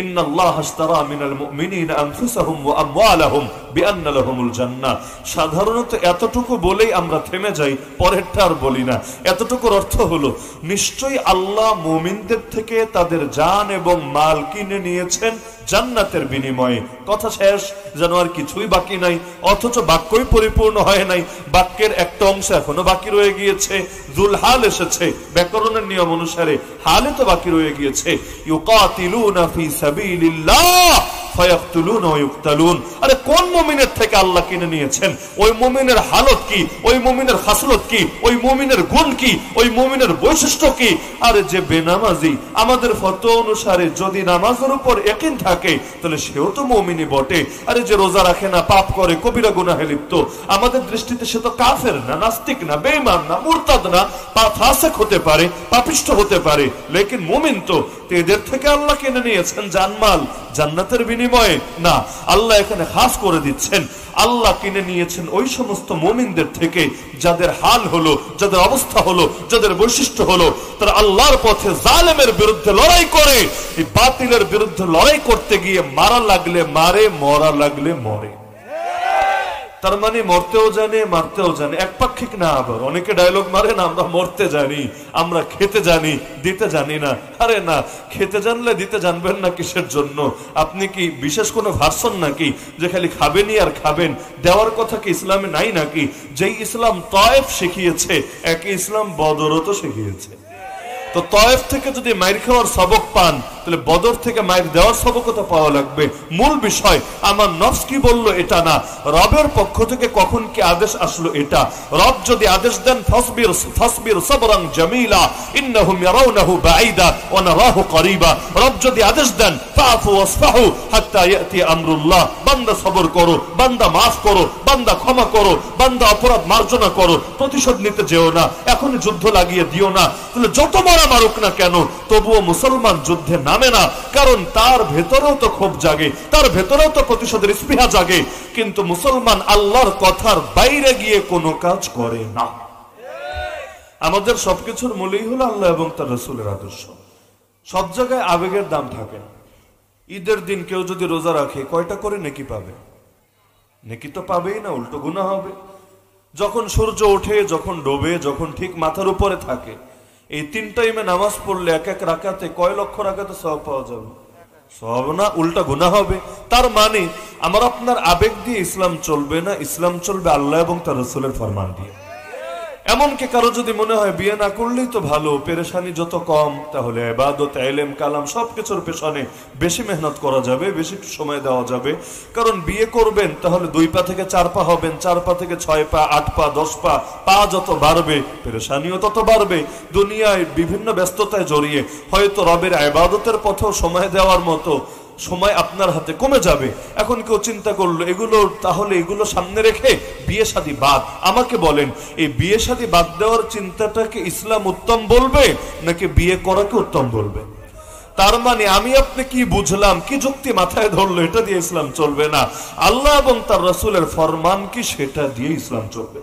ইন্নাল্লাহা আশতারা মিনাল মুমিনিনা আনফুসাহুম ওয়া আমওয়ালাহুম বিআন্না লাহুমুল জান্নাহ। সাধারণত এতটুকু বলেই আমরা থেমে যাই, পরেরটা আর বলি না। এতটুকুর অর্থ হলো নিশ্চয়ই আল্লাহ মুমিনদের থেকে তাদের জান এবং মাল কিনে নিয়েছেন জান্নাতের বিনিময়ে। কথা শেষ, যেন আর কিছুই বাকি নাই। অথচ বাক্যই পরিপূর্ণ হয় নাই, বাক্যের একটা অংশ এখনো বাকি রয়ে গিয়েছে। যুল হাল এসেছে, ব্যাকরণের নিয়ম অনুসারে হালে তো বাকি রয়ে গিয়েছে। ইউকাতিলুনা ফি সাবিলিল্লাহ ফায়াকতুলুনা ওয়া ইউকতালুন। আরে কোন মুমিনের থেকে আল্লাহ কিনে নিয়েছেন? ওই মুমিনের হালত কি, ওই মুমিনের খাসলত কি, ওই মুমিনের গুণ কি, ওই মুমিনের বৈশিষ্ট্য কি? আরে যে বেনামাজি, আমাদের ফতোয়া অনুসারে যদি নামাজের উপর ইয়াকিন থাকে তাহলে সেও তো মুমিনই বটে। আরে যে রোজা রাখে না, পাপ করে, কবিরা গুনাহে লিপ্ত, আমাদের দৃষ্টিতে সে তো কাফের না, নাস্তিক না, বেঈমান না, মুরতাদ না, ফাসিক হতে পারে, পাপিষ্ঠ হতে পারে, লেকিন মুমিন তো। এদের থেকে আল্লাহ কিনে নিয়েছেন জানমাল জান্নাতের বিনিময়ে না। আল্লাহ এখানে খাস করে দিচ্ছেন, আল্লাহ কিনে নিয়েছেন ওই সমস্ত মুমিনদের থেকে যাদের হাল হলো, যাদের অবস্থা হলো, যাদের বৈশিষ্ট্য হলো তারা আল্লাহর পথে জালেমের বিরুদ্ধে লড়াই করে। এই বাতিলের বিরুদ্ধে লড়াই করতে গিয়ে মারা লাগলে মারে, মরা লাগলে মরে। তার মানে মরতেও জানে, মারতেও জানে, একপাক্ষিক না। আবার অনেকে ডায়লগ মারে না, আমরা মরতে জানি, আমরা খেতে জানি, দিতে জানি না। আরে না, খেতে জানলে দিতে জানবেন না কিসের জন্য? আপনি কি বিশেষ কোনো ভার্সন নাকি যে খালি খাবেনই আর খাবেন? দেওয়ার কথা কি ইসলামে নাই নাকি? যেই ইসলাম তায়েফ শিখিয়েছে, একই ইসলাম বদরও তো শিখিয়েছে। তো তায়েফ থেকে যদি মাইর খাওয়ার সবক পান, তাহলে বদর থেকে মাইর দেওয়ার সবকও তো পাওয়া লাগবে। মূল বিষয় আমার নফস কি বললো এটা না, রবের পক্ষ থেকে কখন কি আদেশ আসলো এটা। রব যদি আদেশ দেন ফাসবির ফাসবির সাবরান জামিলা ইন্নাহুম ইয়ারাউনাহু বাঈদা ওয়া নারাহু করিবা, রব যদি আদেশ দেন ফাফু ওয়াসফাহু হাত্তা ইয়াতি আমরুল্লাহ, বান্দা সবর করো, বান্দা মাফ করো, বান্দা ক্ষমা করো, বান্দা অপরাধ মার্জনা করো, প্রতিশোধ নিতে যেও না, এখনই যুদ্ধ লাগিয়ে দিও না। তাহলে যত মারা মারুক না কেন, তবুও মুসলমান যুদ্ধে নামে না, কারণ তার ভেতরেও তো ক্ষোভ জাগে, তার ভেতরেও তো প্রতিশোধের স্পৃহা জাগে। কিন্তু মুসলমান আল্লাহর কথার বাইরে গিয়ে কোনো কাজ করে না। আমাদের সবকিছুর মূলেই হলো আল্লাহ এবং তার রাসূলের আদর্শ। সব জায়গায় আবেগের দাম থাকে না। ঈদের দিন কেউ যদি রোজা রাখে, কয়টা করে নেকি পাবে? নেকি তো পাবেই না, উল্টো গুনাহ হবে। যখন সূর্য ওঠে, যখন ডোবে, যখন ঠিক মাথার উপরে থাকে, এই তিন টাইমে নামাজ পড়লে এক এক রাকাতে কয় লক্ষ রাকাতে সওয়াব পাওয়া যাবে? সওয়াব না, উল্টা গুনাহ হবে। তার মানে আমার আপনার আবেগ দিয়ে ইসলাম চলবে না, ইসলাম চলবে আল্লাহ এবং তার রাসূলের ফরমান দিয়ে। এমনকি কারো যদি মনে হয় বিয়ে না করলেই তো ভালো, পেরেশানি যত কম, তাহলে ইবাদত, ইলম, কালাম সবকিছুর পেছনে বেশি মেহনত করা যাবে, বেশি সময় দেওয়া যাবে। কারণ বিয়ে করবেন তাহলে 2 পা থেকে 4 পা হবেন, 4 পা থেকে 6 পা, 8 পা, 10 পা, পা যত বাড়বে পেরেশানিও তত বাড়বে। দুনিয়ায় বিভিন্ন ব্যস্ততায় জড়িয়ে হয়তো রবের ইবাদতের পথেও সময় দেওয়ার মতো সময় আপনার হাতে কমে যাবে। এখন কেউ চিন্তা করলো এগুলো, তাহলে এগুলো সামনে রেখে বিয়ে শাদী বাদ। আমাকে বলেন, এই বিয়ে শাদী বাদ দেওয়ার চিন্তাটাকে ইসলাম উত্তম বলবে নাকি বিয়ে করাকে উত্তম বলবে? তার মানে আমি আপনি কি বুঝলাম, কি যুক্তি মাথায় ধরলো এটা দিয়ে ইসলাম চলবে না। আল্লাহ এবং তার রাসূলের ফরমান কি, সেটা দিয়ে ইসলাম চলবে।